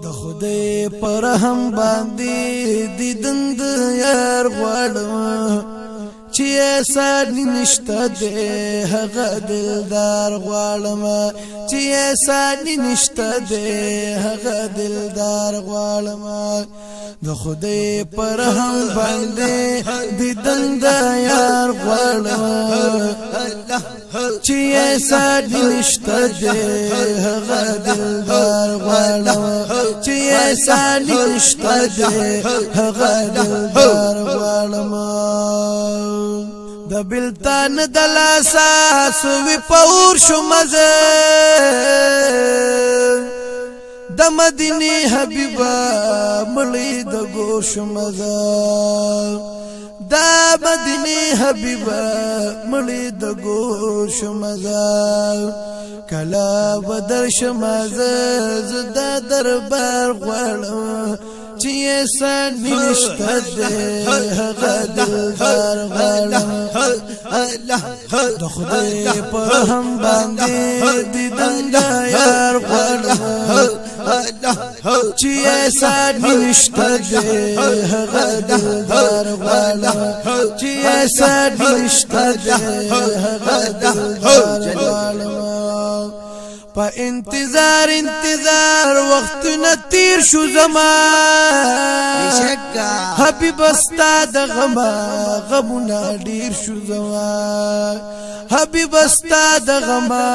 د خدای پر هم باندې دیدن د یار غواړم چې سانی نشته ده هغه دلدار غواړم چې سانی نشته ده هغه دلدار غواړم د خدای پر هم باندې دیدن د یار غواړم چې سانی نشته ده هغه دلدار غواړم چې سانی نشته ده هغه دلدار غواړم د بلتان دلاسا سوی پور شو مزه د مدینه حبیبا مړی د ګوش مزه د مدینه حبیبا مړی د ګوش مزه کلا بدر شمزه زدا دربار غواړم چې سانی نشته ده هغه دلدار غواړم د خدای په هم باندې دیدن د یار غواړم چې سانی نشته ده هغه دلدار غواړم چې سانی نشته ده هغه دلدار غواړم په انتظار وخت نتیر شو زمان حبیب استاد غما غمنا ډیر شو زمان حبیب استاد غما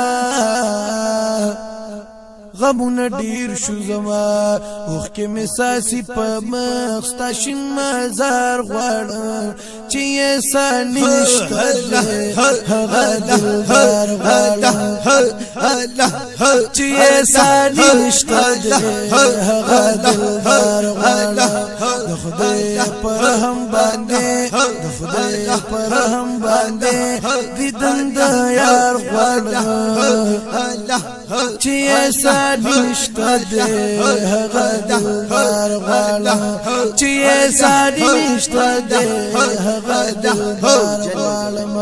غمونه ډیر شو زما اوخ کې مساسی په مخستا شین مزار غواړم چې سانی نشته ده هغه دلدار غواړم چې سانی نشته ده هغه دلدار غواړم د خدای پر هم باندې د خدای پر هم باندې دیدن د یار غواړم چې سانی نشته ده هغه دلدار غواړم چې سانی نشته ده هغه دلدار غواړم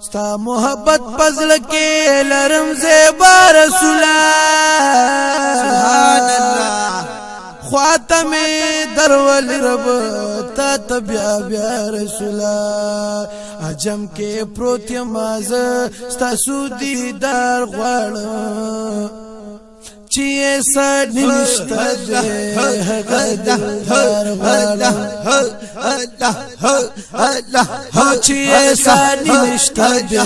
ستا محبت پزړ کې لرم زیبا رسولا سبحان الله خاتمه درول رب تا تبیا بیا رسولا عجم کې پروت یماز ستا سودیدار غواړم چې سانی نشته ده هغه دلدار غواړم چې سانی نشته ده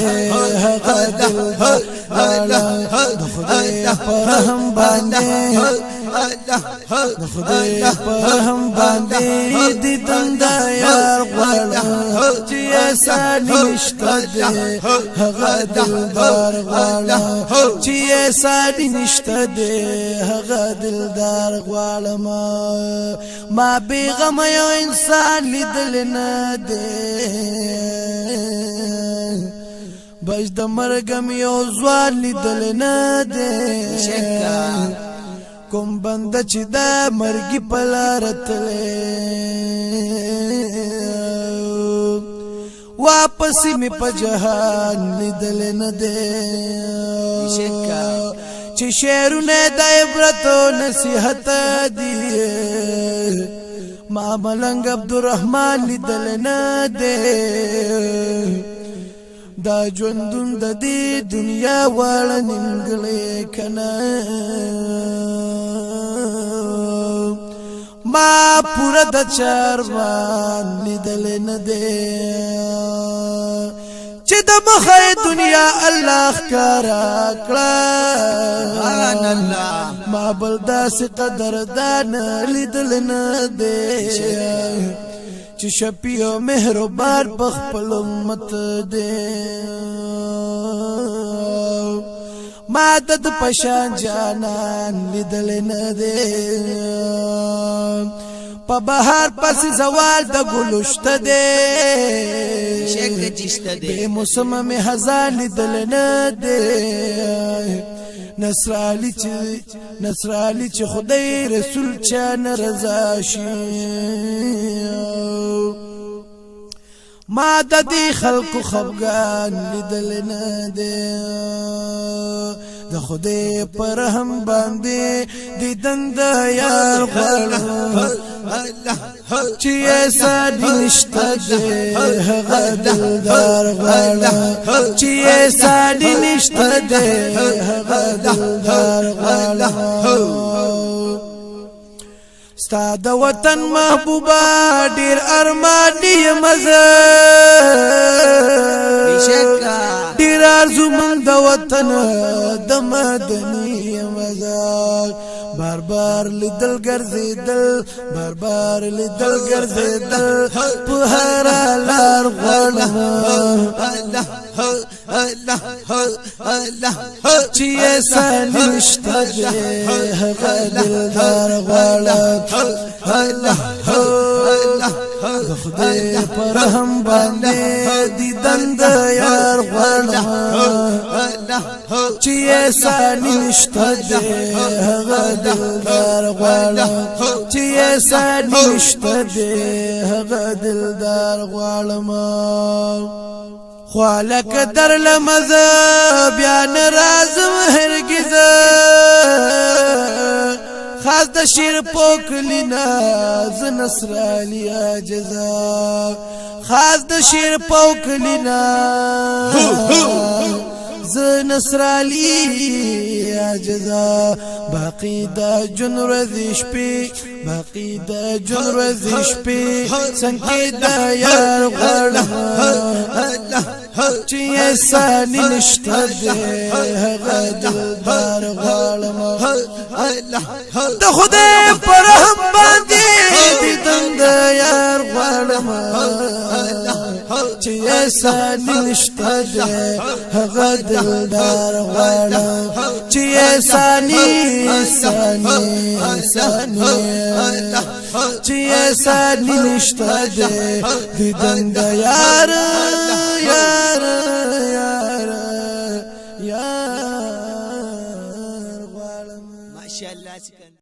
هغه دلدار غواړم د خدای پر هم باندې د خدای پر هم باندې دیدن د یار غواړم چې سانی نشته ده هغه دلدار غواړم چې سانی نشته ده هغه دلدار غواړم ما بیغم یو انسان لیدل نه ده بج د مرګم یو ځوان لیدل نه ده کوم بند چې د مرګي په لار تلې واپس می په جهان لیدل نه ده چې شعرونه د عبرت او نصیحت دي ما ملنګ عبدالرحمن لیدل نه ده دا ژوندون د دې دنیا واړه نیمګړې کنه ما پورا د چارمان لیدل نه ده چې د مخه دنیا الله ښکارا کړه ما بل داسې قدردان لیدل نه ده چې شفیع او مهربان په خپل امت ده ما د پشان جانان لیدل نه ده په بهار پس زوال د ګلشته ده به موسم می هزار لیدل نه ده نصرالی چې خدای رسول چا نرضا شي ما د دې خلکو خفګان لیدل نه ده د خدای پر هم باندې دیدن د یار غواړم چې ایسا نشته دې هغه دلدار غواړم چې ایسا نشته دې هغه دلدار غواړم ستا د وطن محبوبا ډیر ارمانی مزه ډیر ارزو من د وطن د مدني مزه بار بار لیدل ګرځیدل بار بار لیدل ګرځیدل په هر لار غواړم چې ایسا نشته دې هغه دلدار غواړم د خدای پر هم باندې دیدن د یار غواړم چې ایسا نشته دې هغه دلدار غواړم چې ایسا نشته دې هغه دلدار غواړم خالق در لمزه بیا نرازم هرگز خاص د شیر پوکلینا ز نصرالی عجزا خاص د شیر پوکلینا ز نصرالی عجزا باقی دا جن رزش پی باقی دا جن رزش پی سنکی دا یار غړم چې ایسا نشته دې هغه دلدار غواړم د خدای پر هم باندې دیدن د یار غواړم چې ایسا نشته دې هغه دلدار غواړم چې ایسا چې ایسا نشته دې دیدن د یار غواړم ماشاءالله